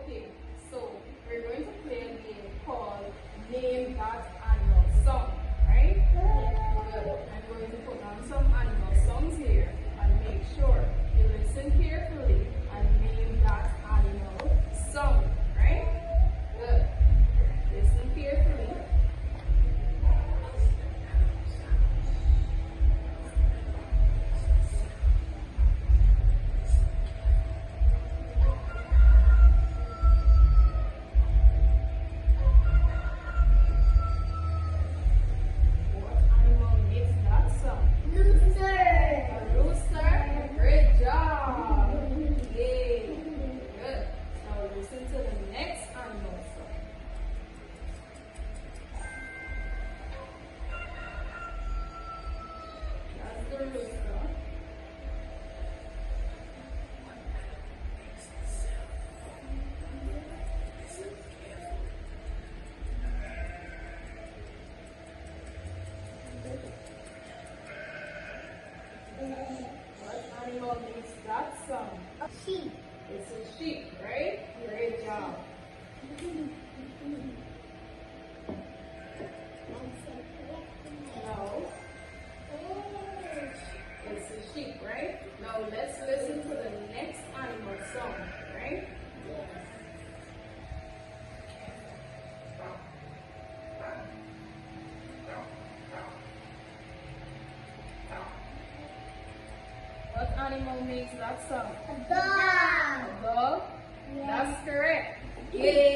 Okay, so we're going to play a game called Name That Animal Song, right? Good. I'm going to put on some animal songs here and make sure you listen carefully and name that animal song, right? Good. Listen carefully. What animal makes that sound? A sheep. It's a sheep, right? Great job. No. It's a sheep, right? Now let's listen to the next animal song, right? What animal makes that sound? A dog. A dog? Yes. That's correct. Yay!